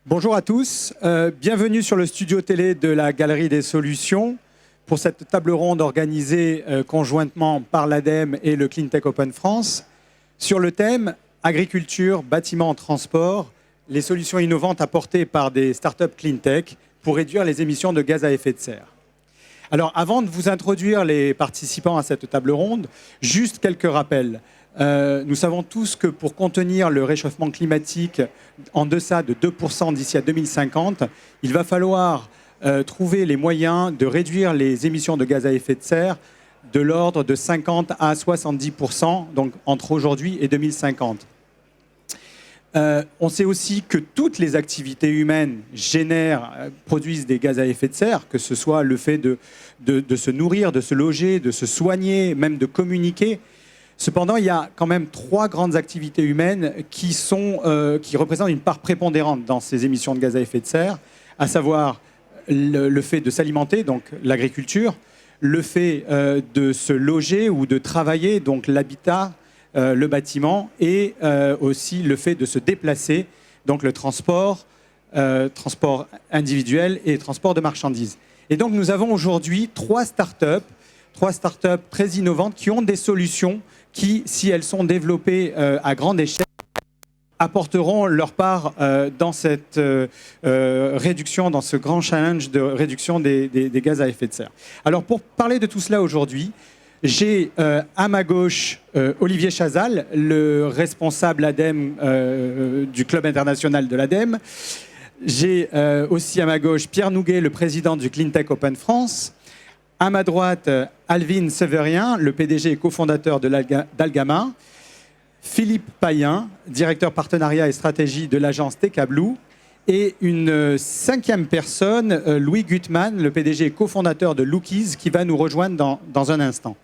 Bonjour à tous, bienvenue sur le studio télé de la Galerie des Solutions pour cette table ronde organisée conjointement par l'ADEME et le Cleantech Open France sur le thème agriculture, bâtiments, transport, les solutions innovantes apportées par des startups Cleantech pour réduire les émissions de gaz à effet de serre. Alors avant de vous introduire les participants à cette table ronde, juste quelques rappels. Nous savons tous que pour contenir le réchauffement climatique en deçà de 2% d'ici à 2050, il va falloir trouver les moyens de réduire les émissions de gaz à effet de serre de l'ordre de 50 à 70%, donc entre aujourd'hui et 2050. On sait aussi que toutes les activités humaines produisent des gaz à effet de serre, que ce soit le fait de se nourrir, de se loger, de se soigner, même de communiquer. Cependant, il y a quand même 3 grandes activités humaines qui représentent une part prépondérante dans ces émissions de gaz à effet de serre, à savoir le fait de s'alimenter, donc l'agriculture, le fait de se loger ou de travailler, donc l'habitat, le bâtiment, et aussi le fait de se déplacer, donc le transport individuel et transport de marchandises. Et donc nous avons aujourd'hui 3 startups très innovantes qui ont des solutions qui, si elles sont développées à grande échelle, apporteront leur part dans cette réduction, dans ce grand challenge de réduction des gaz à effet de serre. Alors pour parler de tout cela aujourd'hui, j'ai à ma gauche Olivier Chazal, le responsable ADEME du Club international de l'ADEME. J'ai aussi à ma gauche Pierre Nouguet, le président du Cleantech Open France. À ma droite, Alvin Severien, le PDG et cofondateur d'Algama. Philippe Payen, directeur partenariat et stratégie de l'agence TK Blue. Et une 5e personne, Louis Gutmann, le PDG et cofondateur de Lookies, qui va nous rejoindre dans un instant.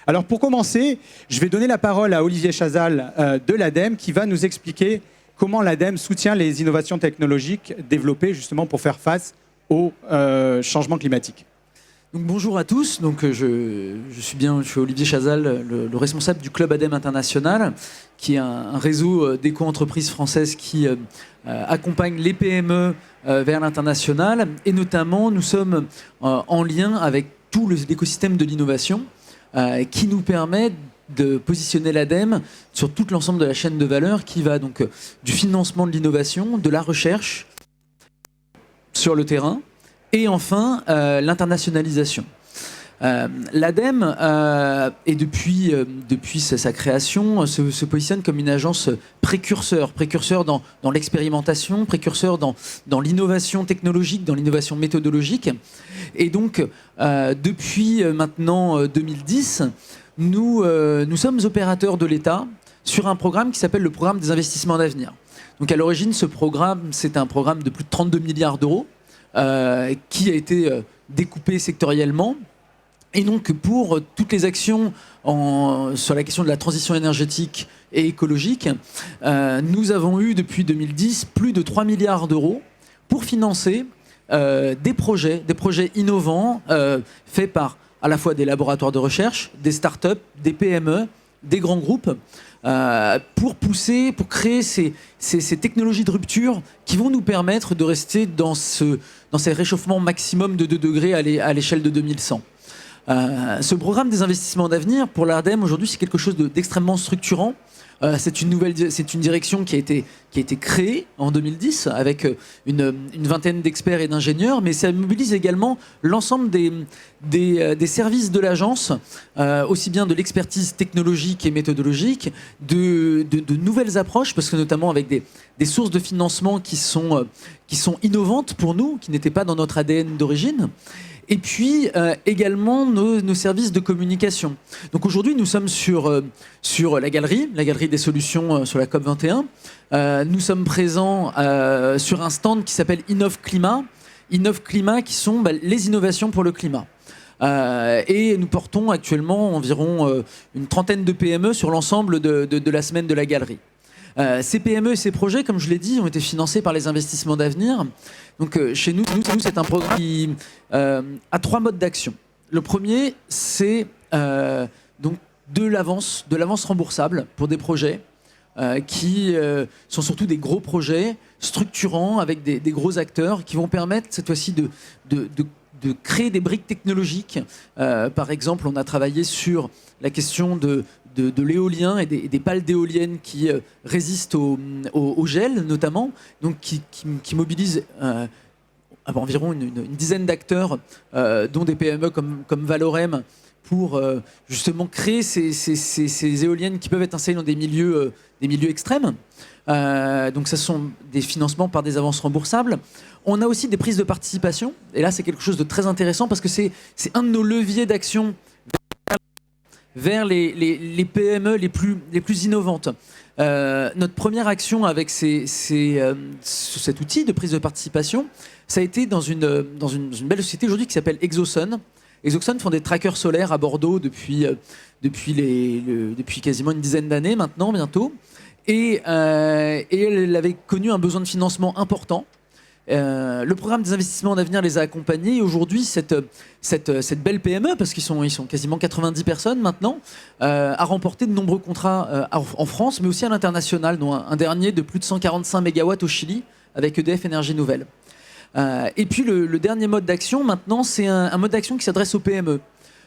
Alors pour commencer, je vais donner la parole à Olivier Chazal de l'ADEME, qui va nous expliquer comment l'ADEME soutient les innovations technologiques développées justement pour faire face au changement climatique. Donc, bonjour à tous, je suis Olivier Chazal, le responsable du Club ADEME International, qui est un réseau d'éco-entreprises françaises qui accompagne les PME vers l'international. Et notamment, nous sommes en lien avec tout l'écosystème de l'innovation qui nous permet de positionner l'ADEME sur tout l'ensemble de la chaîne de valeur qui va donc du financement de l'innovation, de la recherche sur le terrain, et enfin, l'internationalisation. L'ADEME, et depuis sa création, se positionne comme une agence précurseur dans l'expérimentation, précurseur dans l'innovation technologique, dans l'innovation méthodologique. Et donc, depuis maintenant 2010, nous sommes opérateurs de l'État sur un programme qui s'appelle le programme des investissements d'avenir. Donc à l'origine, ce programme, c'est un programme de plus de 32 milliards d'euros, qui a été découpé sectoriellement. Et donc, pour toutes les actions sur la question de la transition énergétique et écologique, nous avons eu depuis 2010 plus de 3 milliards d'euros pour financer des projets innovants faits par à la fois des laboratoires de recherche, des startups, des PME, des grands groupes, pour créer ces technologies de rupture qui vont nous permettre de rester dans ces réchauffements maximum de 2 degrés à l'échelle de 2100. Ce programme des investissements d'avenir, pour l'ADEME aujourd'hui, c'est quelque chose d'extrêmement structurant. C'est une direction qui a été créée en 2010 avec une vingtaine d'experts et d'ingénieurs, mais ça mobilise également l'ensemble des services de l'agence, aussi bien de l'expertise technologique et méthodologique, de nouvelles approches, parce que notamment avec des sources de financement qui sont innovantes pour nous, qui n'étaient pas dans notre ADN d'origine. Et puis également nos services de communication. Donc aujourd'hui, nous sommes sur la galerie des solutions sur la COP21. Nous sommes présents sur un stand qui s'appelle Innov Climat. Innov Climat, qui sont les innovations pour le climat. Et nous portons actuellement environ une trentaine de PME sur l'ensemble de la semaine de la galerie. Ces PME et ces projets, comme je l'ai dit, ont été financés par les investissements d'avenir. Donc chez nous, c'est un programme qui a 3 modes d'action. Le premier, c'est donc de l'avance remboursable pour des projets qui sont surtout des gros projets structurants avec des gros acteurs qui vont permettre cette fois-ci de créer des briques technologiques. Par exemple, on a travaillé sur la question de l'éolien et des pales d'éoliennes qui résistent au gel notamment, donc qui mobilisent environ une dizaine d'acteurs, dont des PME comme Valorem, pour justement créer ces éoliennes qui peuvent être installées dans des milieux extrêmes. Donc ça sont des financements par des avances remboursables. On a aussi des prises de participation, et là c'est quelque chose de très intéressant parce que c'est un de nos leviers d'action vers les PME les plus innovantes. Notre première action avec cet outil de prise de participation, ça a été dans une belle société aujourd'hui qui s'appelle Exosun. Exosun font des trackers solaires à Bordeaux depuis quasiment une dizaine d'années maintenant, bientôt. Et elle avait connu un besoin de financement important. Le programme des investissements d'avenir les a accompagnés. Et aujourd'hui, cette belle PME, parce qu'ils sont quasiment 90 personnes maintenant, a remporté de nombreux contrats en France, mais aussi à l'international, dont un dernier de plus de 145 MW au Chili, avec EDF Énergie Nouvelle. Et puis le dernier mode d'action, maintenant, c'est un mode d'action qui s'adresse aux PME.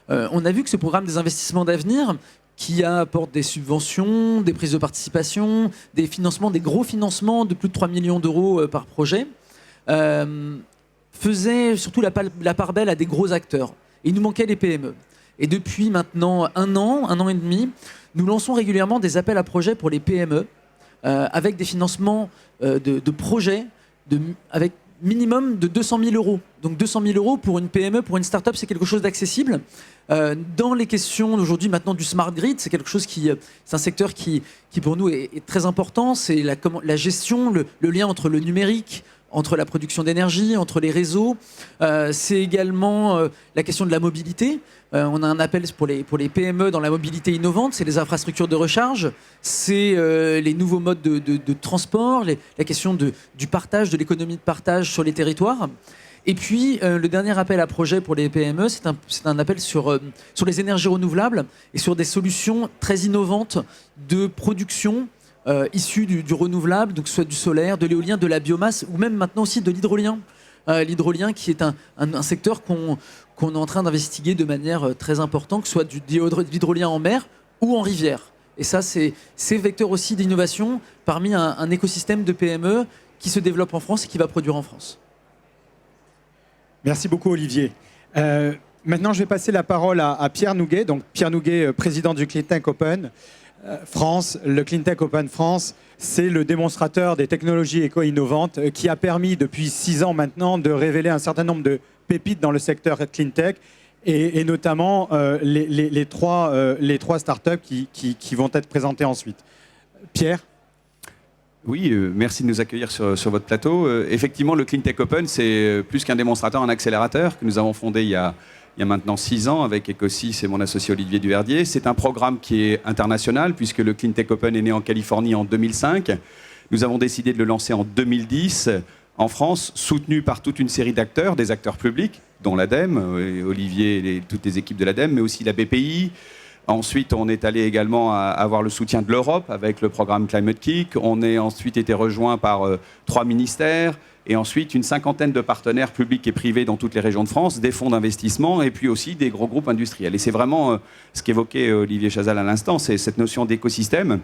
On a vu que ce programme des investissements d'avenir, qui apporte des subventions, des prises de participation, des financements, des gros financements de plus de 3 millions d'euros par projet, faisait surtout la part belle à des gros acteurs. Et il nous manquait les PME. Et depuis maintenant un an et demi, nous lançons régulièrement des appels à projets pour les PME, avec des financements de projets avec minimum de 200 000 euros. Donc 200 000 euros pour une PME, pour une start-up, c'est quelque chose d'accessible. Dans les questions d'aujourd'hui, maintenant, du smart grid, c'est quelque chose c'est un secteur qui pour nous est très important. C'est la gestion, le lien entre le numérique, entre la production d'énergie, entre les réseaux. C'est également la question de la mobilité. On a un appel pour les PME dans la mobilité innovante, c'est les infrastructures de recharge, c'est les nouveaux modes de transport, la question du partage, de l'économie de partage sur les territoires. Et puis, le dernier appel à projet pour les PME, c'est un appel sur les énergies renouvelables et sur des solutions très innovantes de production issues du renouvelable, donc soit du solaire, de l'éolien, de la biomasse, ou même maintenant aussi de l'hydrolien. L'hydrolien qui est un secteur qu'on est en train d'investiguer de manière très importante, que ce soit de l'hydrolien en mer ou en rivière. Et ça, c'est vecteur aussi d'innovation parmi un écosystème de PME qui se développe en France et qui va produire en France. Merci beaucoup, Olivier. Maintenant, je vais passer la parole à Pierre Nouguet. Donc, Pierre Nouguet, président du Cleantech Open France. Le Cleantech Open France, c'est le démonstrateur des technologies éco-innovantes qui a permis depuis 6 ans maintenant de révéler un certain nombre de pépites dans le secteur Cleantech et notamment les trois startups qui vont être présentées ensuite. Pierre ? Oui, merci de nous accueillir sur votre plateau. Effectivement, le Cleantech Open, c'est plus qu'un démonstrateur, un accélérateur que nous avons fondé il y a maintenant 6 ans avec Ecosys et mon associé Olivier Duverdier. C'est un programme qui est international puisque le Cleantech Open est né en Californie en 2005. Nous avons décidé de le lancer en 2010 en France, soutenu par toute une série d'acteurs, des acteurs publics, dont l'ADEME, Olivier et toutes les équipes de l'ADEME, mais aussi la BPI. Ensuite, on est allé également avoir le soutien de l'Europe avec le programme Climate Kick. On a ensuite été rejoint par 3 ministères et ensuite une 50aine de partenaires publics et privés dans toutes les régions de France, des fonds d'investissement et puis aussi des gros groupes industriels. Et c'est vraiment ce qu'évoquait Olivier Chazal à l'instant, c'est cette notion d'écosystème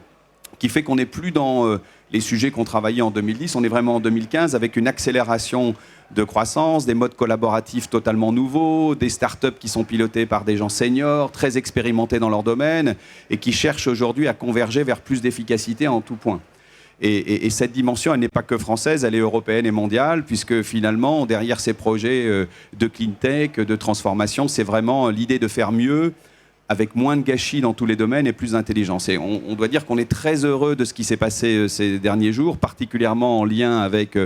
qui fait qu'on n'est plus dans les sujets qu'on travaillait en 2010, on est vraiment en 2015 avec une accélération de croissance, des modes collaboratifs totalement nouveaux, des startups qui sont pilotées par des gens seniors, très expérimentés dans leur domaine et qui cherchent aujourd'hui à converger vers plus d'efficacité en tout point. Et cette dimension, elle n'est pas que française, elle est européenne et mondiale, puisque finalement, derrière ces projets de clean tech, de transformation, c'est vraiment l'idée de faire mieux, avec moins de gâchis dans tous les domaines et plus d'intelligence. Et on doit dire qu'on est très heureux de ce qui s'est passé ces derniers jours, particulièrement en lien avec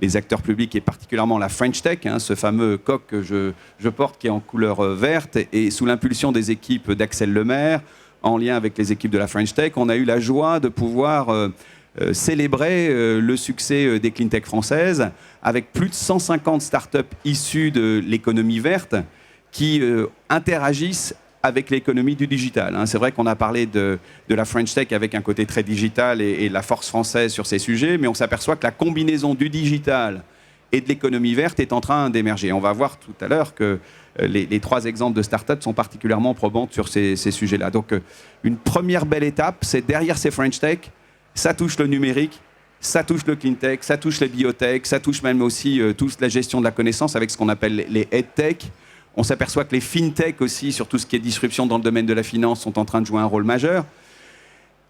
les acteurs publics et particulièrement la French Tech, ce fameux coq que je porte qui est en couleur verte, et sous l'impulsion des équipes d'Axel Lemaire, en lien avec les équipes de la French Tech, on a eu la joie de pouvoir célébrer le succès des cleantech françaises avec plus de 150 startups issues de l'économie verte qui interagissent avec l'économie du digital. Hein. C'est vrai qu'on a parlé de la French Tech avec un côté très digital et la force française sur ces sujets, mais on s'aperçoit que la combinaison du digital et de l'économie verte est en train d'émerger. On va voir tout à l'heure que les 3 exemples de start-up sont particulièrement probantes sur ces sujets-là. Donc, une première belle étape, c'est derrière ces French Tech, ça touche le numérique, ça touche le clean tech, ça touche les biotech, ça touche même aussi toute la gestion de la connaissance avec ce qu'on appelle les edtech. On s'aperçoit que les fintech aussi, sur tout ce qui est disruption dans le domaine de la finance, sont en train de jouer un rôle majeur.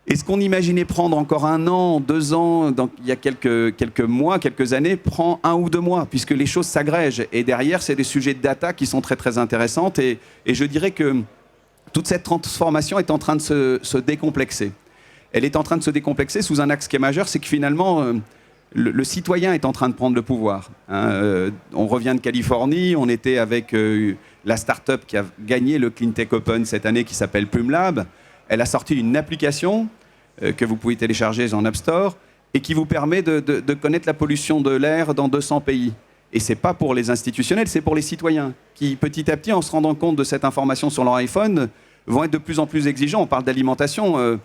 Et ce qu'on imaginait prendre encore 1 an, 2 ans, il y a quelques mois, quelques années, prend 1 ou 2 mois, puisque les choses s'agrègent. Et derrière, c'est des sujets de data qui sont très, très intéressantes. Et je dirais que toute cette transformation est en train de se décomplexer. Elle est en train de se décomplexer sous un axe qui est majeur, c'est que finalement, le citoyen est en train de prendre le pouvoir. Hein. On revient de Californie, on était avec la start-up qui a gagné le Clean Tech Open cette année, qui s'appelle Plumlab. Elle a sorti une application que vous pouvez télécharger en App Store et qui vous permet de connaître la pollution de l'air dans 200 pays. Et ce n'est pas pour les institutionnels, c'est pour les citoyens qui, petit à petit, en se rendant compte de cette information sur leur iPhone, vont être de plus en plus exigeants. On parle d'alimentation.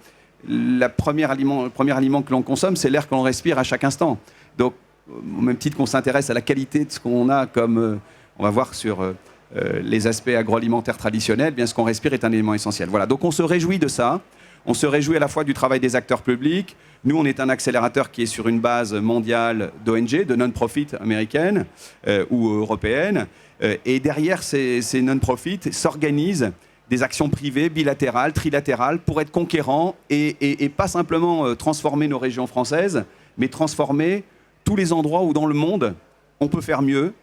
Le premier aliment que l'on consomme, c'est l'air que l'on respire à chaque instant. Donc, au même titre qu'on s'intéresse à la qualité de ce qu'on a comme... on va voir sur les aspects agroalimentaires traditionnels, bien ce qu'on respire est un élément essentiel. Voilà, donc on se réjouit de ça. On se réjouit à la fois du travail des acteurs publics. Nous, on est un accélérateur qui est sur une base mondiale d'ONG, de non-profit américaines ou européennes. Et derrière ces non-profit s'organisent des actions privées, bilatérales, trilatérales, pour être conquérants et pas simplement transformer nos régions françaises, mais transformer tous les endroits où dans le monde, on peut faire mieux,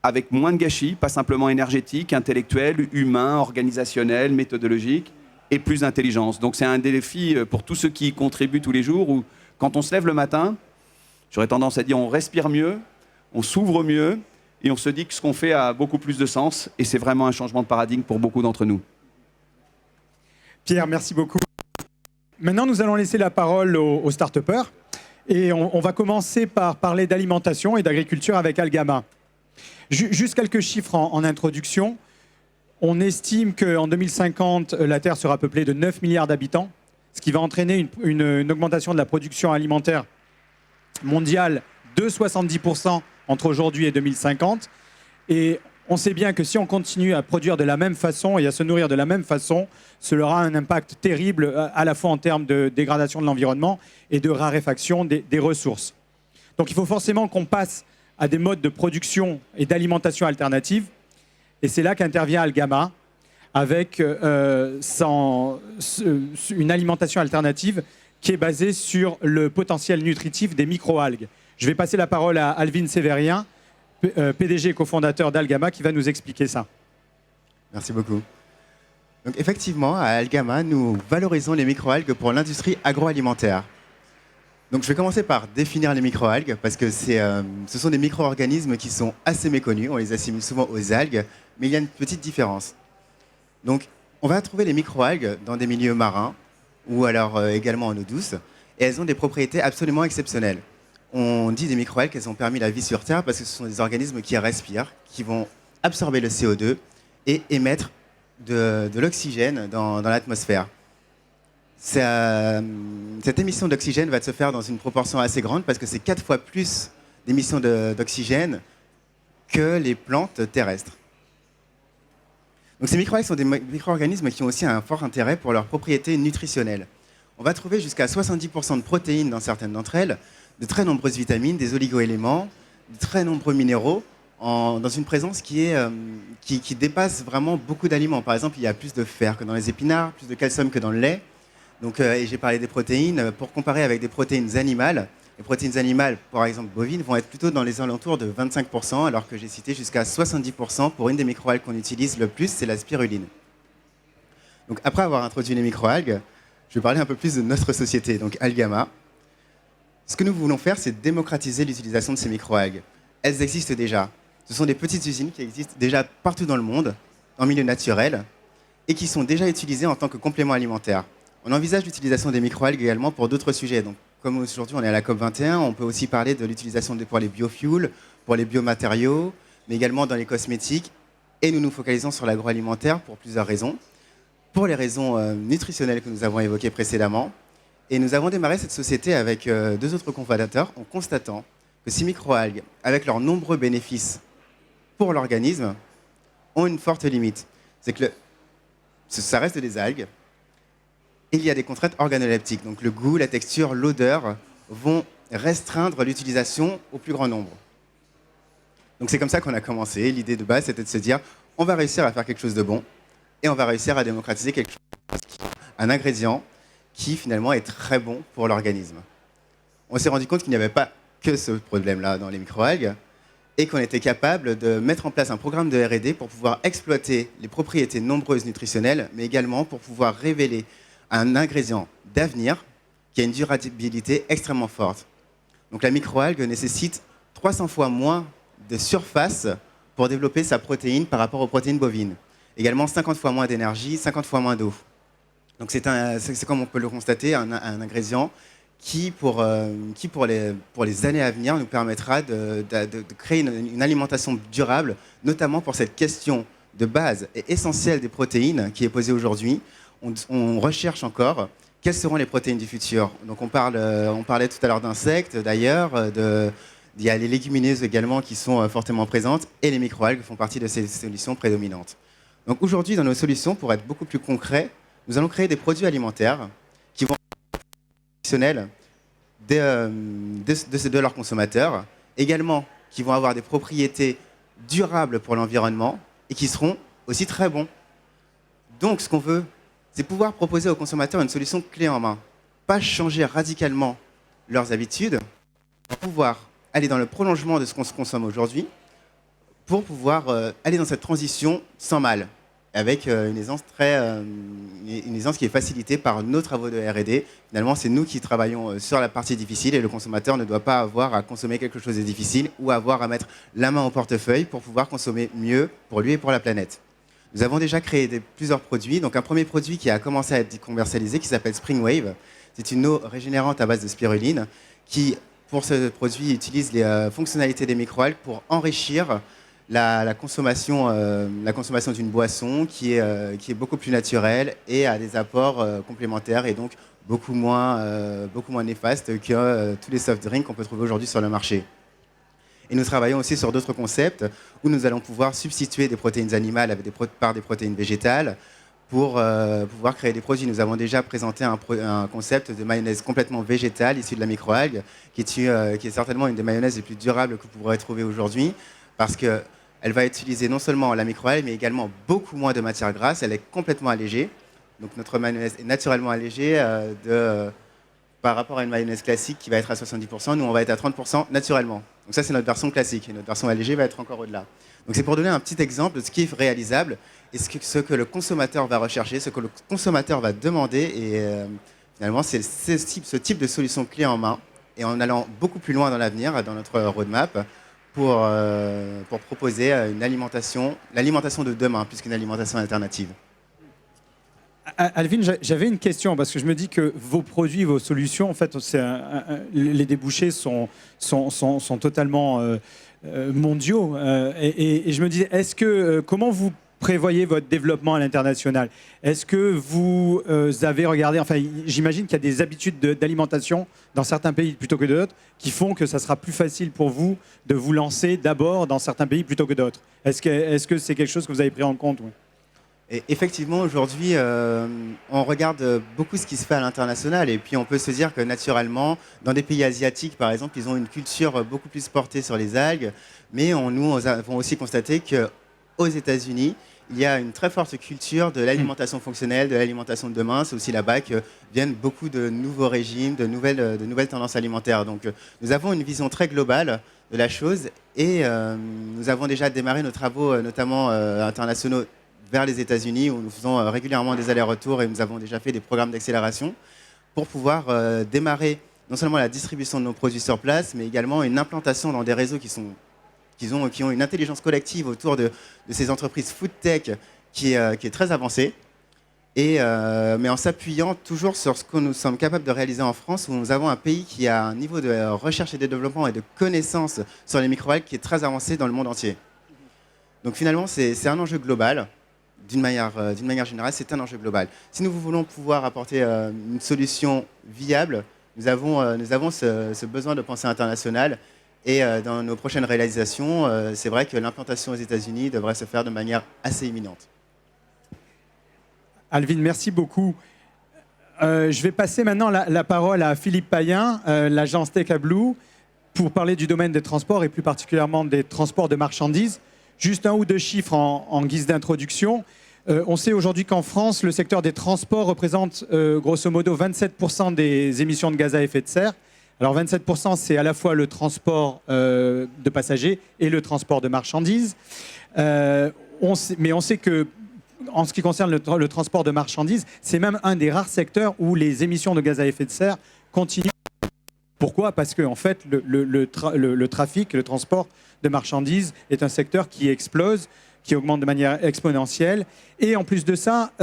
avec moins de gâchis, pas simplement énergétique, intellectuel, humain, organisationnel, méthodologique, et plus d'intelligence. Donc c'est un défi pour tous ceux qui y contribuent tous les jours, où quand on se lève le matin, j'aurais tendance à dire on respire mieux, on s'ouvre mieux, et on se dit que ce qu'on fait a beaucoup plus de sens, et c'est vraiment un changement de paradigme pour beaucoup d'entre nous. Pierre, merci beaucoup. Maintenant, nous allons laisser la parole aux start-upers, et on va commencer par parler d'alimentation et d'agriculture avec Algama. Juste quelques chiffres en introduction. On estime qu'en 2050, la Terre sera peuplée de 9 milliards d'habitants, ce qui va entraîner une augmentation de la production alimentaire mondiale de 70% entre aujourd'hui et 2050. Et on sait bien que si on continue à produire de la même façon et à se nourrir de la même façon, cela aura un impact terrible à la fois en termes de dégradation de l'environnement et de raréfaction des ressources. Donc il faut forcément qu'on passe à des modes de production et d'alimentation alternatives. Et c'est là qu'intervient Algama avec une alimentation alternative qui est basée sur le potentiel nutritif des microalgues. Je vais passer la parole à Alvin Sévérien, PDG et cofondateur d'Algama, qui va nous expliquer ça. Merci beaucoup. Donc effectivement, à Algama, nous valorisons les microalgues pour l'industrie agroalimentaire. Donc je vais commencer par définir les microalgues, parce que ce sont des micro-organismes qui sont assez méconnus. On les assimile souvent aux algues, mais il y a une petite différence. Donc on va trouver les microalgues dans des milieux marins, ou alors également en eau douce, et elles ont des propriétés absolument exceptionnelles. On dit des microalgues qu'elles ont permis la vie sur Terre parce que ce sont des organismes qui respirent, qui vont absorber le CO2 et émettre de l'oxygène dans l'atmosphère. Cette émission d'oxygène va se faire dans une proportion assez grande parce que c'est 4 fois plus d'émissions d'oxygène que les plantes terrestres. Donc ces microalgues sont des micro-organismes qui ont aussi un fort intérêt pour leurs propriétés nutritionnelles. On va trouver jusqu'à 70% de protéines dans certaines d'entre elles, de très nombreuses vitamines, des oligoéléments, de très nombreux minéraux, dans une présence qui dépasse vraiment beaucoup d'aliments. Par exemple, il y a plus de fer que dans les épinards, plus de calcium que dans le lait. Donc, et j'ai parlé des protéines. Pour comparer avec des protéines animales, les protéines animales, par exemple bovines, vont être plutôt dans les alentours de 25%, alors que j'ai cité jusqu'à 70% pour une des microalgues qu'on utilise le plus, c'est la spiruline. Donc, après avoir introduit les microalgues, je vais parler un peu plus de notre société, donc Algama. Ce que nous voulons faire, c'est démocratiser l'utilisation de ces microalgues. Elles existent déjà. Ce sont des petites usines qui existent déjà partout dans le monde, en milieu naturel, et qui sont déjà utilisées en tant que complément alimentaire. On envisage l'utilisation des microalgues également pour d'autres sujets. Donc, comme aujourd'hui on est à la COP21, on peut aussi parler de l'utilisation pour les biofuels, pour les biomatériaux, mais également dans les cosmétiques. Et nous nous focalisons sur l'agroalimentaire pour plusieurs raisons. pour les raisons nutritionnelles que nous avons évoquées précédemment. Et nous avons démarré cette société avec 2 autres cofondateurs en constatant que ces microalgues, avec leurs nombreux bénéfices pour l'organisme, ont une forte limite. C'est que ça reste des algues, et il y a des contraintes organoleptiques. Donc le goût, la texture, l'odeur vont restreindre l'utilisation au plus grand nombre. Donc c'est comme ça qu'on a commencé. L'idée de base, c'était de se dire, on va réussir à faire quelque chose de bon, et on va réussir à démocratiser un ingrédient qui finalement est très bon pour l'organisme. On s'est rendu compte qu'il n'y avait pas que ce problème-là dans les microalgues, et qu'on était capable de mettre en place un programme de R&D pour pouvoir exploiter les propriétés nombreuses nutritionnelles, mais également pour pouvoir révéler un ingrédient d'avenir qui a une durabilité extrêmement forte. Donc la microalgue nécessite 300 fois moins de surface pour développer sa protéine par rapport aux protéines bovines. Également 50 fois moins d'énergie, 50 fois moins d'eau. Donc c'est comme on peut le constater, un ingrédient qui pour les années à venir, nous permettra de créer une alimentation durable, notamment pour cette question de base et essentielle des protéines qui est posée aujourd'hui. On recherche encore quelles seront les protéines du futur. Donc on parlait tout à l'heure d'insectes, d'ailleurs, il y a les légumineuses également qui sont fortement présentes, et les microalgues font partie de ces solutions prédominantes. Donc aujourd'hui, dans nos solutions, pour être beaucoup plus concret, nous allons créer des produits alimentaires qui vont être de leurs consommateurs, également qui vont avoir des propriétés durables pour l'environnement et qui seront aussi très bons. Donc ce qu'on veut, c'est pouvoir proposer aux consommateurs une solution clé en main. Pas changer radicalement leurs habitudes, pour pouvoir aller dans le prolongement de ce qu'on consomme aujourd'hui, pour pouvoir aller dans cette transition sans mal, avec une aisance qui est facilitée par nos travaux de R&D. Finalement, c'est nous qui travaillons sur la partie difficile, et le consommateur ne doit pas avoir à consommer quelque chose de difficile ou avoir à mettre la main au portefeuille pour pouvoir consommer mieux pour lui et pour la planète. Nous avons déjà créé plusieurs produits. Donc un premier produit qui a commencé à être commercialisé, qui s'appelle Spring Wave. C'est une eau régénérante à base de spiruline qui, pour ce produit, utilise les fonctionnalités des microalgues pour enrichir la consommation d'une boisson qui est beaucoup plus naturelle et a des apports complémentaires, et donc beaucoup moins néfastes que tous les soft drinks qu'on peut trouver aujourd'hui sur le marché. Et nous travaillons aussi sur d'autres concepts où nous allons pouvoir substituer des protéines animales par des protéines végétales pour pouvoir créer des produits. Nous avons déjà présenté un concept de mayonnaise complètement végétale issue de la microalgue, qui est certainement une des mayonnaises les plus durables que vous pourrez trouver aujourd'hui, parce qu'elle va utiliser non seulement la microalgue, mais également beaucoup moins de matière grasse. Elle est complètement allégée. Donc notre mayonnaise est naturellement allégée par rapport à une mayonnaise classique qui va être à 70%. Nous, on va être à 30% naturellement. Donc ça, c'est notre version classique. Et notre version allégée va être encore au-delà. Donc c'est pour donner un petit exemple de ce qui est réalisable et ce que le consommateur va rechercher, ce que le consommateur va demander. Et finalement, c'est ce type de solution clé en main. Et en allant beaucoup plus loin dans l'avenir, dans notre roadmap, pour proposer l'alimentation de demain, plus qu'une alimentation alternative. Alvin, j'avais une question, parce que je me dis que vos produits, vos solutions, en fait, les débouchés sont totalement mondiaux. Et je me disais, comment vous prévoyez votre développement à l'international? Est-ce que vous avez regardé, enfin, j'imagine qu'il y a des habitudes d'alimentation dans certains pays plutôt que d'autres qui font que ça sera plus facile pour vous de vous lancer d'abord dans certains pays plutôt que d'autres. Est-ce que c'est quelque chose que vous avez pris en compte? Oui. Et effectivement, aujourd'hui, on regarde beaucoup ce qui se fait à l'international, et puis on peut se dire que naturellement, dans des pays asiatiques, par exemple, ils ont une culture beaucoup plus portée sur les algues, mais nous avons aussi constaté qu'aux États-Unis, il y a une très forte culture de l'alimentation fonctionnelle, de l'alimentation de demain. C'est aussi là-bas que viennent beaucoup de nouveaux régimes, de nouvelles tendances alimentaires. Donc nous avons une vision très globale de la chose, et nous avons déjà démarré nos travaux, notamment internationaux, vers les États-Unis, où nous faisons régulièrement des allers-retours, et nous avons déjà fait des programmes d'accélération pour pouvoir démarrer non seulement la distribution de nos produits sur place, mais également une implantation dans des réseaux qui ont une intelligence collective autour de ces entreprises food tech qui est très avancée, mais en s'appuyant toujours sur ce que nous sommes capables de réaliser en France, où nous avons un pays qui a un niveau de recherche et de développement et de connaissances sur les microalgues qui est très avancé dans le monde entier. Donc finalement, c'est un enjeu global. d'une manière générale, c'est un enjeu global. Si nous voulons pouvoir apporter une solution viable, nous avons ce besoin de pensée internationale. Et dans nos prochaines réalisations, c'est vrai que l'implantation aux États-Unis devrait se faire de manière assez imminente. Alvin, merci beaucoup. Je vais passer maintenant la parole à Philippe Payen, l'agence Tech à Blue, pour parler du domaine des transports et plus particulièrement des transports de marchandises. Juste un ou deux chiffres en guise d'introduction. On sait aujourd'hui qu'en France, le secteur des transports représente grosso modo 27% des émissions de gaz à effet de serre. Alors 27%, c'est à la fois le transport de passagers et le transport de marchandises. Mais on sait que, en ce qui concerne le transport de marchandises, c'est même un des rares secteurs où les émissions de gaz à effet de serre continuent. Pourquoi ? Parce que en fait, le trafic, le transport de marchandises est un secteur qui explose, qui augmente de manière exponentielle. Et en plus de ça,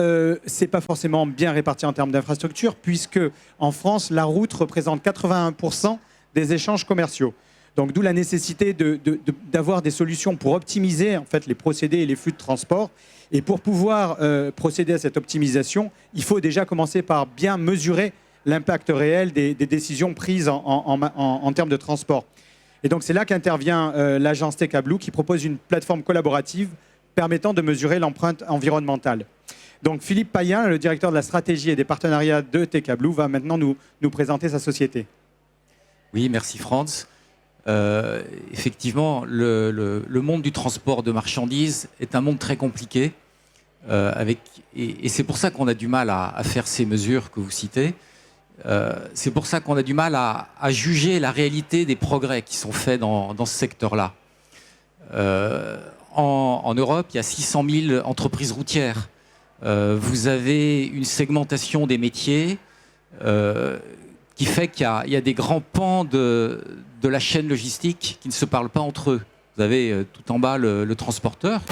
c'est pas forcément bien réparti en termes d'infrastructure, puisque en France, la route représente 81% des échanges commerciaux. Donc d'où la nécessité d'avoir des solutions pour optimiser en fait les procédés et les flux de transport. Et pour pouvoir procéder à cette optimisation, il faut déjà commencer par bien mesurer l'impact réel des décisions prises en termes de transport. Et donc c'est là qu'intervient l'agence Tech à Blue, qui propose une plateforme collaborative permettant de mesurer l'empreinte environnementale. Donc Philippe Payen, le directeur de la stratégie et des partenariats de Tech à Blue, va maintenant nous présenter sa société. Oui, merci Franz. Effectivement, le monde du transport de marchandises est un monde très compliqué. Et c'est pour ça qu'on a du mal à faire ces mesures que vous citez. C'est pour ça qu'on a du mal à juger la réalité des progrès qui sont faits dans ce secteur-là. En Europe, il y a 600 000 entreprises routières. Vous avez une segmentation des métiers qui fait qu'il y a des grands pans de la chaîne logistique qui ne se parlent pas entre eux. Vous avez tout en bas le transporteur.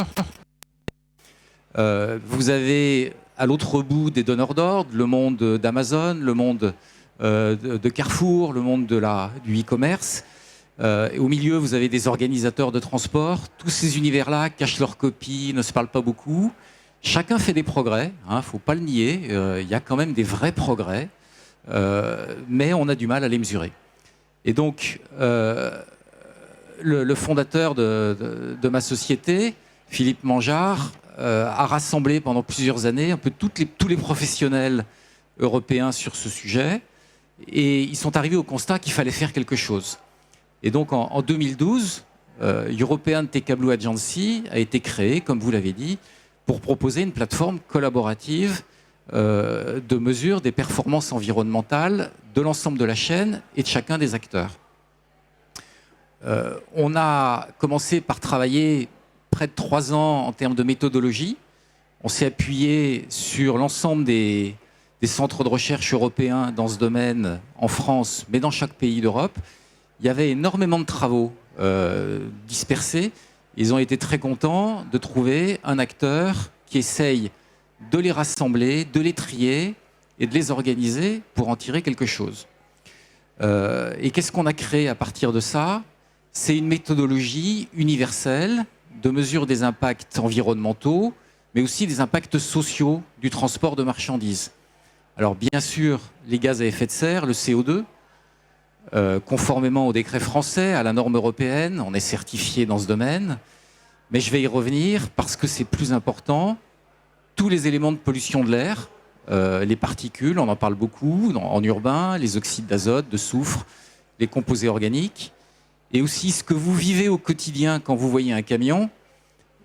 Vous avez à l'autre bout des donneurs d'ordre, le monde d'Amazon, le monde de Carrefour, le monde du e-commerce. Et au milieu, vous avez des organisateurs de transport. Tous ces univers-là cachent leurs copies, ne se parlent pas beaucoup. Chacun fait des progrès, hein, faut pas le nier. Il y a quand même des vrais progrès, mais on a du mal à les mesurer. Et donc, le fondateur de ma société, Philippe Mangeard, a rassemblé pendant plusieurs années un peu tous les professionnels européens sur ce sujet, et ils sont arrivés au constat qu'il fallait faire quelque chose. Et donc en 2012, European Tech à Blue Agency a été créée, comme vous l'avez dit, pour proposer une plateforme collaborative de mesure des performances environnementales de l'ensemble de la chaîne et de chacun des acteurs. On a commencé par travailler près de 3 ans en termes de méthodologie. On s'est appuyé sur l'ensemble des centres de recherche européens dans ce domaine en France, mais dans chaque pays d'Europe. Il y avait énormément de travaux dispersés. Ils ont été très contents de trouver un acteur qui essaye de les rassembler, de les trier et de les organiser pour en tirer quelque chose. Et qu'est-ce qu'on a créé à partir de ça ? C'est une méthodologie universelle de mesure des impacts environnementaux, mais aussi des impacts sociaux du transport de marchandises. Alors bien sûr, les gaz à effet de serre, le CO2, conformément au décret français, à la norme européenne, on est certifié dans ce domaine, mais je vais y revenir parce que c'est plus important. Tous les éléments de pollution de l'air, les particules, on en parle beaucoup en urbain, les oxydes d'azote, de soufre, les composés organiques, et aussi ce que vous vivez au quotidien quand vous voyez un camion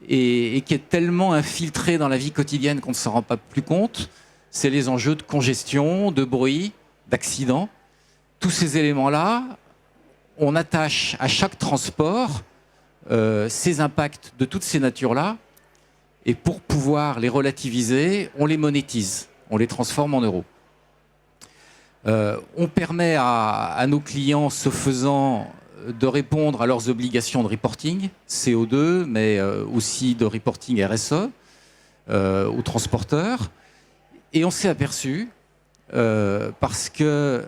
et qui est tellement infiltré dans la vie quotidienne qu'on ne s'en rend pas plus compte, c'est les enjeux de congestion, de bruit, d'accident. Tous ces éléments-là, on attache à chaque transport ces impacts de toutes ces natures-là, et pour pouvoir les relativiser, on les monétise, on les transforme en euros. On permet à nos clients, ce faisant, de répondre à leurs obligations de reporting, CO2, mais aussi de reporting RSE, aux transporteurs. Et on s'est aperçu, parce que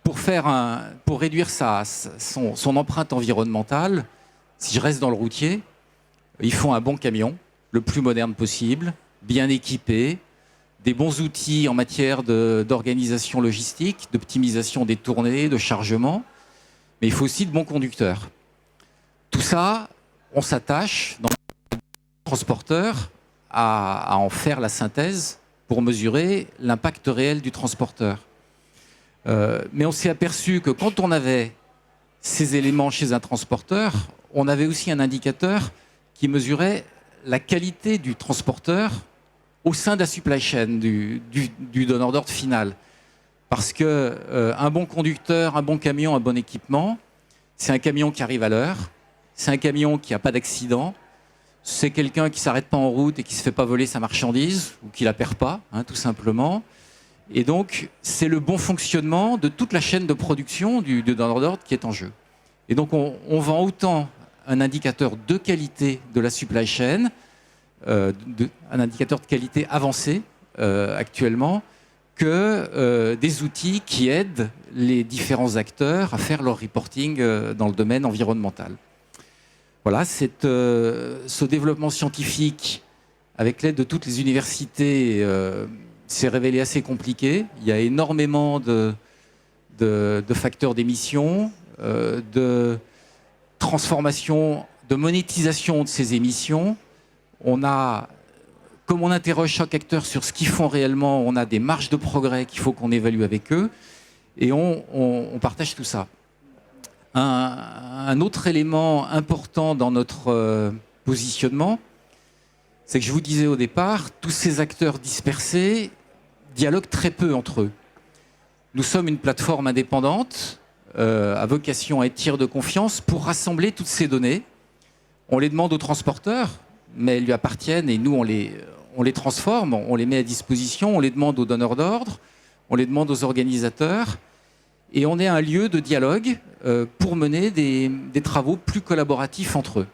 pour réduire son empreinte environnementale, si je reste dans le routier, il faut un bon camion. le plus moderne possible, bien équipé, des bons outils en matière d'organisation logistique, d'optimisation des tournées, de chargement, mais il faut aussi de bons conducteurs. Tout ça, on s'attache dans le transporteur à en faire la synthèse pour mesurer l'impact réel du transporteur. Mais on s'est aperçu que quand on avait ces éléments chez un transporteur, on avait aussi un indicateur qui mesurait la qualité du transporteur au sein de la supply chain, du donneur d'ordre final. Parce que un bon conducteur, un bon camion, un bon équipement, c'est un camion qui arrive à l'heure, c'est un camion qui n'a pas d'accident, c'est quelqu'un qui ne s'arrête pas en route et qui ne se fait pas voler sa marchandise ou qui ne la perd pas, tout simplement. Et donc, c'est le bon fonctionnement de toute la chaîne de production du donneur d'ordre qui est en jeu. Et donc, on vend autant un indicateur de qualité de la supply chain, un indicateur de qualité avancé actuellement, que des outils qui aident les différents acteurs à faire leur reporting dans le domaine environnemental. Voilà, ce développement scientifique, avec l'aide de toutes les universités, s'est révélé assez compliqué. Il y a énormément de facteurs d'émission, de transformation, de monétisation de ces émissions. Comme on interroge chaque acteur sur ce qu'ils font réellement, on a des marges de progrès qu'il faut qu'on évalue avec eux, et on partage tout ça. Un autre élément important dans notre positionnement, c'est que je vous disais au départ, tous ces acteurs dispersés dialoguent très peu entre eux. Nous sommes une plateforme indépendante, à vocation à être tiers de confiance, pour rassembler toutes ces données. On les demande aux transporteurs, mais elles lui appartiennent, et nous, on les transforme, on les met à disposition, on les demande aux donneurs d'ordre, on les demande aux organisateurs, et on est un lieu de dialogue pour mener des travaux plus collaboratifs entre eux.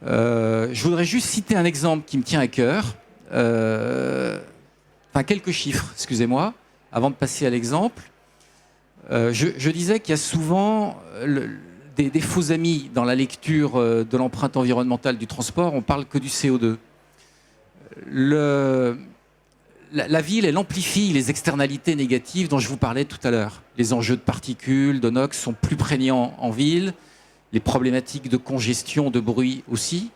Je voudrais juste citer un exemple qui me tient à cœur, quelques chiffres, excusez-moi, avant de passer à l'exemple. Je disais qu'il y a souvent des faux amis dans la lecture de l'empreinte environnementale du transport. On parle que du CO2. La ville, elle amplifie les externalités négatives dont je vous parlais tout à l'heure. Les enjeux de particules, de NOx sont plus prégnants en ville. Les problématiques de congestion, de bruit aussi.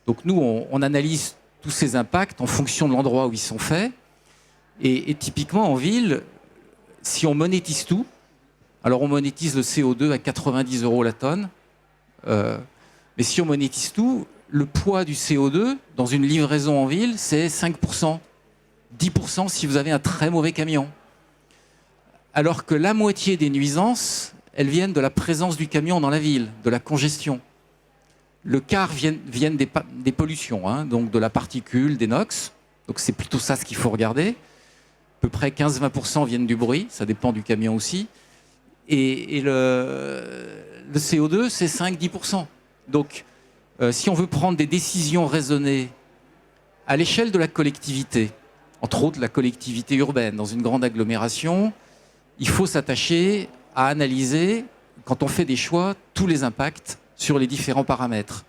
Donc nous, on analyse tous ces impacts en fonction de l'endroit où ils sont faits. Et typiquement en ville, si on monétise tout, alors on monétise le CO2 à 90 € la tonne, mais si on monétise tout, le poids du CO2 dans une livraison en ville, c'est 5%. 10% si vous avez un très mauvais camion. Alors que la moitié des nuisances, elles viennent de la présence du camion dans la ville, de la congestion. Le quart viennent des pollutions, donc de la particule, des NOx. Donc c'est plutôt ça ce qu'il faut regarder. À peu près 15-20% viennent du bruit, ça dépend du camion aussi. Et le CO2, c'est 5-10%. Donc si on veut prendre des décisions raisonnées à l'échelle de la collectivité, entre autres la collectivité urbaine, dans une grande agglomération, il faut s'attacher à analyser, quand on fait des choix, tous les impacts sur les différents paramètres.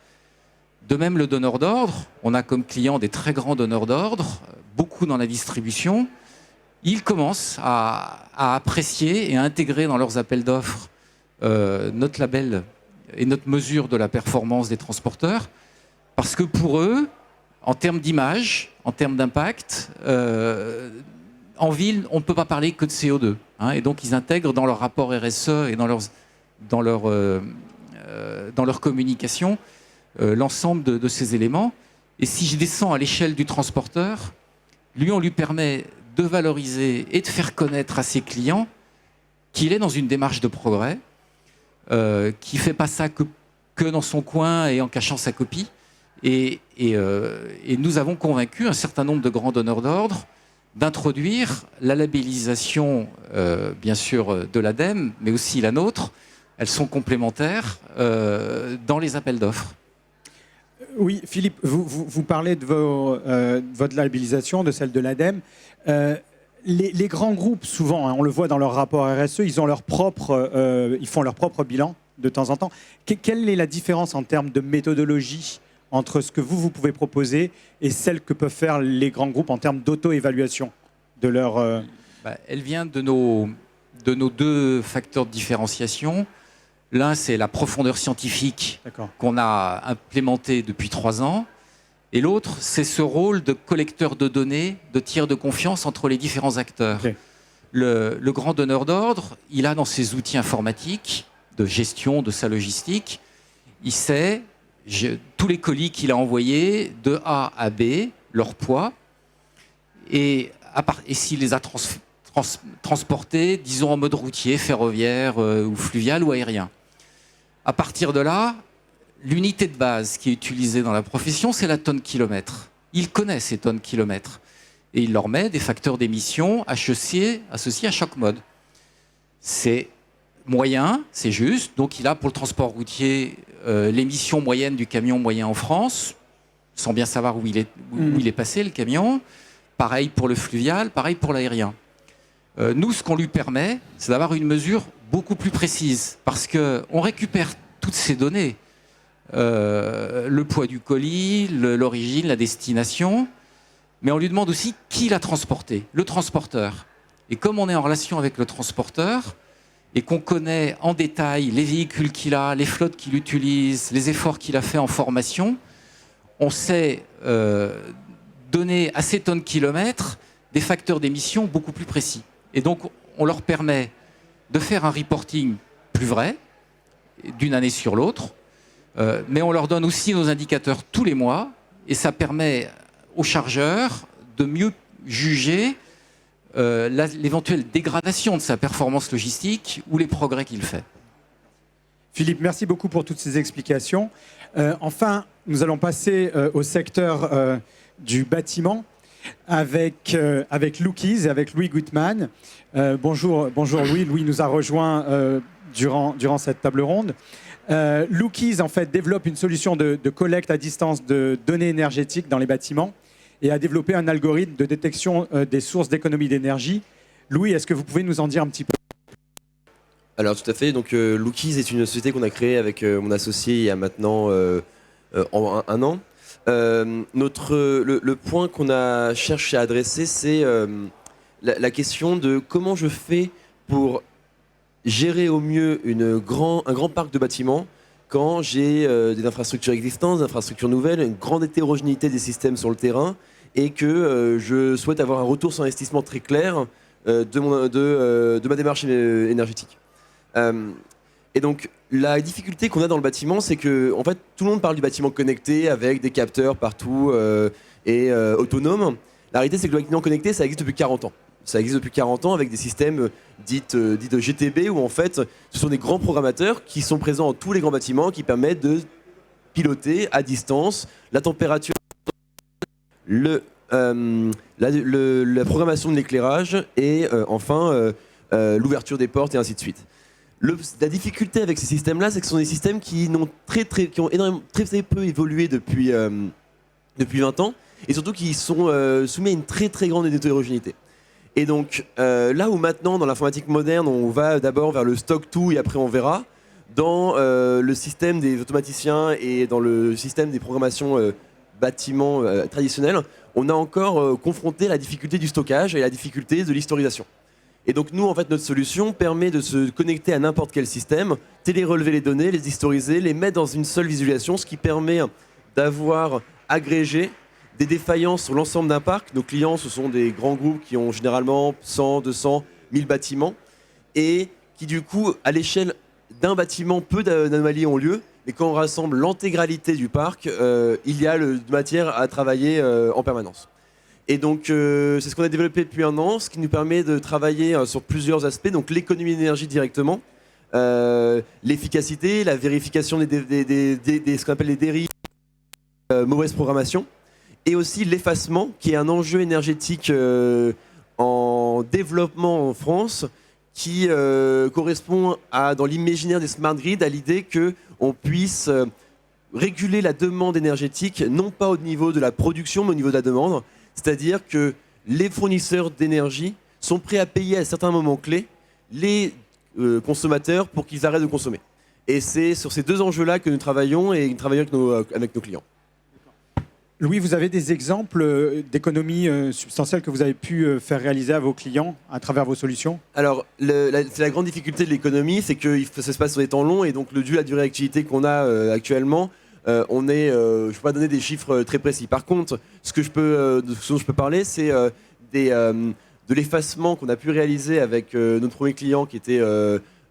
De même, le donneur d'ordre, on a comme client des très grands donneurs d'ordre, beaucoup dans la distribution. Ils commencent à apprécier et à intégrer dans leurs appels d'offres notre label et notre mesure de la performance des transporteurs, parce que pour eux, en termes d'image, en termes d'impact, en ville, on ne peut pas parler que de CO2. Et donc, ils intègrent dans leur rapport RSE et dans leur communication l'ensemble de ces éléments. Et si je descends à l'échelle du transporteur, lui, on lui permet de valoriser et de faire connaître à ses clients qu'il est dans une démarche de progrès, qui ne fait pas ça que dans son coin et en cachant sa copie. Et nous avons convaincu un certain nombre de grands donneurs d'ordre d'introduire la labellisation, bien sûr, de l'ADEME, mais aussi la nôtre. Elles sont complémentaires dans les appels d'offres. Oui, Philippe, vous parlez de votre labellisation, de celle de l'ADEME. Les grands groupes, souvent, on le voit dans leur rapport RSE, ils font leur propre bilan de temps en temps. Quelle est la différence en termes de méthodologie entre ce que vous pouvez proposer et celle que peuvent faire les grands groupes en termes d'auto-évaluation de leur... Elle vient de nos deux facteurs de différenciation. L'un, c'est la profondeur scientifique qu'on a implémentée depuis 3 ans. Et l'autre, c'est ce rôle de collecteur de données, de tiers de confiance entre les différents acteurs. Okay. Le grand donneur d'ordre, il a dans ses outils informatiques de gestion de sa logistique, il sait tous les colis qu'il a envoyés de A à B, leur poids, et s'il les a transportés, disons en mode routier, ferroviaire ou fluvial ou aérien. À partir de là, l'unité de base qui est utilisée dans la profession, c'est la tonne-kilomètre. Il connaît ces tonnes-kilomètres. Et il leur met des facteurs d'émission associés à chaque mode. C'est moyen, c'est juste. Donc il a pour le transport routier l'émission moyenne du camion moyen en France, sans bien savoir où il est passé, le camion. Pareil pour le fluvial, pareil pour l'aérien. Nous, ce qu'on lui permet, c'est d'avoir une mesure beaucoup plus précise. Parce qu'on récupère toutes ces données. Le poids du colis, l'origine, la destination, mais on lui demande aussi qui l'a transporté, le transporteur. Et comme on est en relation avec le transporteur et qu'on connaît en détail les véhicules qu'il a, les flottes qu'il utilise, les efforts qu'il a fait en formation, on sait donner à ces tonnes-kilomètres des facteurs d'émission beaucoup plus précis. Et donc on leur permet de faire un reporting plus vrai, d'une année sur l'autre, mais on leur donne aussi nos indicateurs tous les mois, et ça permet aux chargeurs de mieux juger l'éventuelle dégradation de sa performance logistique ou les progrès qu'il fait. Philippe, merci beaucoup pour toutes ces explications. Enfin, nous allons passer au secteur du bâtiment avec Lookies et avec Louis Gutmann. Bonjour Louis. Louis nous a rejoint durant cette table ronde. Lookies en fait développe une solution de collecte à distance de données énergétiques dans les bâtiments et a développé un algorithme de détection des sources d'économie d'énergie. Louis, est-ce que vous pouvez nous en dire un petit peu ? Alors tout à fait, donc Lookies est une société qu'on a créée avec mon associé il y a maintenant un an. Le point qu'on a cherché à adresser, c'est la question de comment je fais pour gérer au mieux un grand parc de bâtiments quand j'ai des infrastructures existantes, des infrastructures nouvelles, une grande hétérogénéité des systèmes sur le terrain et que je souhaite avoir un retour sur investissement très clair de ma démarche énergétique. Et donc la difficulté qu'on a dans le bâtiment, c'est que en fait, tout le monde parle du bâtiment connecté avec des capteurs partout et autonome. La réalité, c'est que le bâtiment connecté, ça existe depuis 40 ans. Ça existe depuis 40 ans avec des systèmes dits de GTB où en fait ce sont des grands programmateurs qui sont présents dans tous les grands bâtiments qui permettent de piloter à distance la température, la programmation de l'éclairage et enfin l'ouverture des portes et ainsi de suite. La difficulté avec ces systèmes-là, c'est que ce sont des systèmes qui ont très peu évolué depuis 20 ans et surtout qui sont soumis à une très grande hétérogénéité. Et donc là où maintenant dans l'informatique moderne on va d'abord vers le stock to et après on verra, dans le système des automaticiens et dans le système des programmations bâtiments traditionnels, on a encore confronté la difficulté du stockage et la difficulté de l'historisation. Et donc nous en fait notre solution permet de se connecter à n'importe quel système, télé-relever les données, les historiser, les mettre dans une seule visualisation, ce qui permet d'avoir agrégé des défaillances sur l'ensemble d'un parc. Nos clients, ce sont des grands groupes qui ont généralement 100, 200, 1000 bâtiments et qui du coup, à l'échelle d'un bâtiment, peu d'anomalies ont lieu. Mais quand on rassemble l'intégralité du parc, il y a de matière à travailler en permanence. Et donc, c'est ce qu'on a développé depuis un an, ce qui nous permet de travailler sur plusieurs aspects. Donc, l'économie d'énergie directement, l'efficacité, la vérification ce qu'on appelle les dérives, mauvaise programmation. Et aussi l'effacement, qui est un enjeu énergétique en développement en France, qui correspond dans l'imaginaire des smart grids à l'idée qu'on puisse réguler la demande énergétique, non pas au niveau de la production, mais au niveau de la demande. C'est-à-dire que les fournisseurs d'énergie sont prêts à payer à certains moments clés les consommateurs pour qu'ils arrêtent de consommer. Et c'est sur ces deux enjeux-là que nous travaillons et nous travaillons avec nos clients. Louis, vous avez des exemples d'économies substantielles que vous avez pu faire réaliser à vos clients à travers vos solutions? Alors, c'est la grande difficulté de l'économie, c'est que ça se passe sur des temps longs et donc vu la durée d'activité qu'on a actuellement, je ne peux pas donner des chiffres très précis. Par contre, ce dont je peux parler, c'est de l'effacement qu'on a pu réaliser avec notre premier client qui était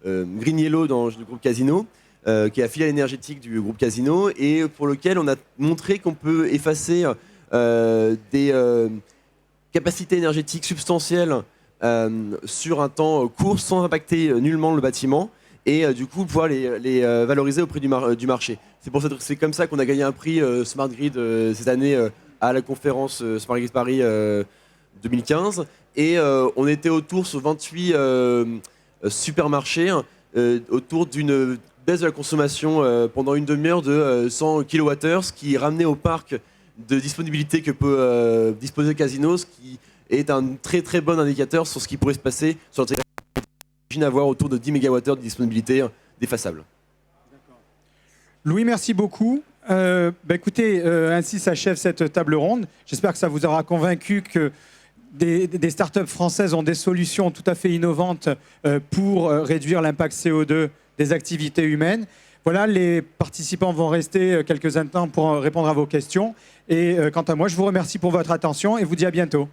Green Yellow dans le groupe Casino, qui est la filiale énergétique du groupe Casino, et pour lequel on a montré qu'on peut effacer des capacités énergétiques substantielles sur un temps court sans impacter nullement le bâtiment, et du coup pouvoir les valoriser auprès du marché. C'est comme ça qu'on a gagné un prix Smart Grid cette année à la conférence Smart Grid Paris 2015, et on était autour sur 28 supermarchés autour d'une baisse de la consommation pendant une demi-heure de 100 kWh, ce qui ramenait au parc de disponibilité que peut disposer le casino, ce qui est un très très bon indicateur sur ce qui pourrait se passer sur notre imagine avoir autour de 10 MWh de disponibilité défaçable. Louis, merci beaucoup. Écoutez, ainsi s'achève cette table ronde. J'espère que ça vous aura convaincu que des startups françaises ont des solutions tout à fait innovantes pour réduire l'impact CO2 des activités humaines. Voilà, les participants vont rester quelques instants pour répondre à vos questions. Et quant à moi, je vous remercie pour votre attention et vous dis à bientôt.